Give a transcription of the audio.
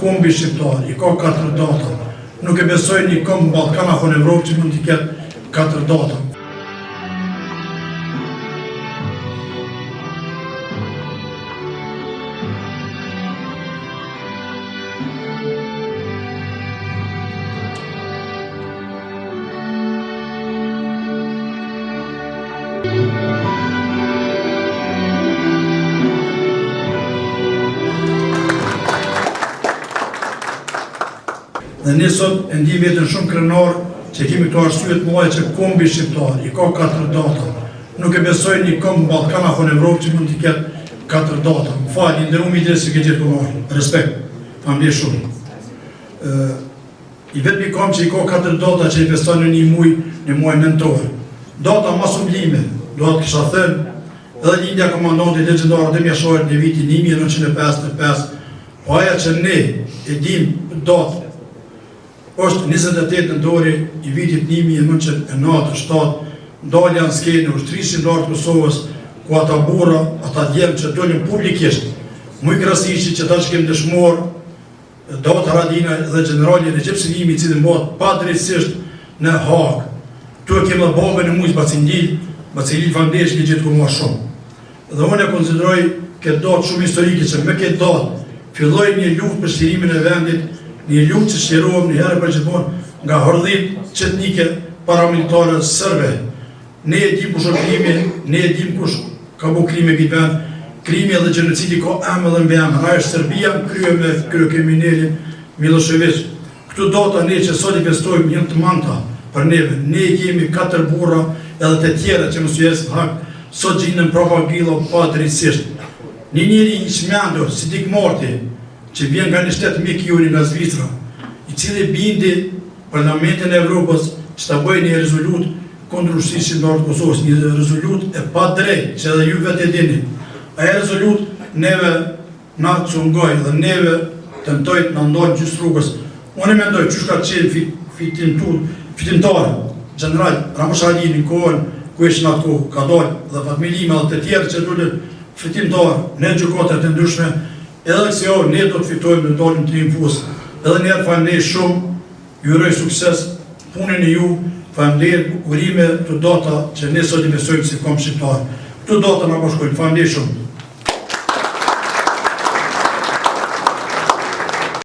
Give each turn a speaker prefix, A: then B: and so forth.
A: Kombi shqiptar, I ka 4 data. Nuk e besoj një këmbë Ballkan apo në Evropë që mund t'i ketë 4 data. Dhe ne sot e ndijmë vetën shumë krenar që kemi këto arsye të mëdha që kombi shqiptar I ka 4 data. Nuk e besoj një këmbë Ballkan apo në Evropë që mund t'i ketë 4 data. Më falni, nderuam idesë që gjithë konar. Respekt. Faleminderit shumë. I vetmi këmbë që I ka 4 data që I feston në një muaj nëntor. Data më sublime, do të kisha thënë, edhe lindja komandantit legjendar Adem Jasharit në vitin 1955, po aja që ne e dimë datë është 28 nëntori I vitit 1997, dalja në skenë ushtrisë shqiptare të Kosovës, ku ata burra, ata djemë që dolën publikisht, muj krasishi që ta që kemë dëshmor, Davut Haradinaj dhe generali Recep Selimi, I cili mbahet padrejtësisht në Hagë. Tu e kemë dhe babën e mujës Bacilil Fandesh që gjithë ku mua shumë. Dhe unë e konsideroj këtë datë shumë historike që me këtë datë filloj një luftë për shtirimin e vendit, një luftë që shtjerohem një herë për gjithmonë nga hordhit qetnike paramilitare sërbe. Ne e dim kush është krimi, ne e dim kush ka bu krimi këtë vend. Krimi edhe gjenocidi ka emër dhe mbi emër. Ajo është Serbia krye me kriminalin Milošević. Këtu data ne që sot I festojmë janë të manta për neve. Ne kemi 4 burra edhe të tjera që mësë jesë hak, sot gjinën propagilo pa drejtësisht. Një njeri I shmendur, si Dik Marti, që vjen nga një shtetë mikjuri nga Zvicra, I cili bindi Parlamentin e Evropës që ta bëjë një rezolut kundër ushtrisë shqiptare të Kosovës, një rezolut e pa drejtë, që edhe ju vetë e dini. Aja rezolut neve na cungoj dhe neve tentojt në ndonë gjysë rrugës. Unë e mendoj që shka qenë fitimtare, general Ramush Haradinaj në kohën ku ishë në atë kohë, ka dalë dhe Fatmilime dhe të tjerë që dullë fitimtare, ne gjukatët e ndryshme, edhe kësi jo, ne do të fitojmë në dalim të infus. Edhe njerë faleminderit shumë, ju uroj sukses, punën e ju, faleminderit urime të data që ne sot I besojmë si kom shqiptar. Këto data na bashkojnë, faleminderit shumë.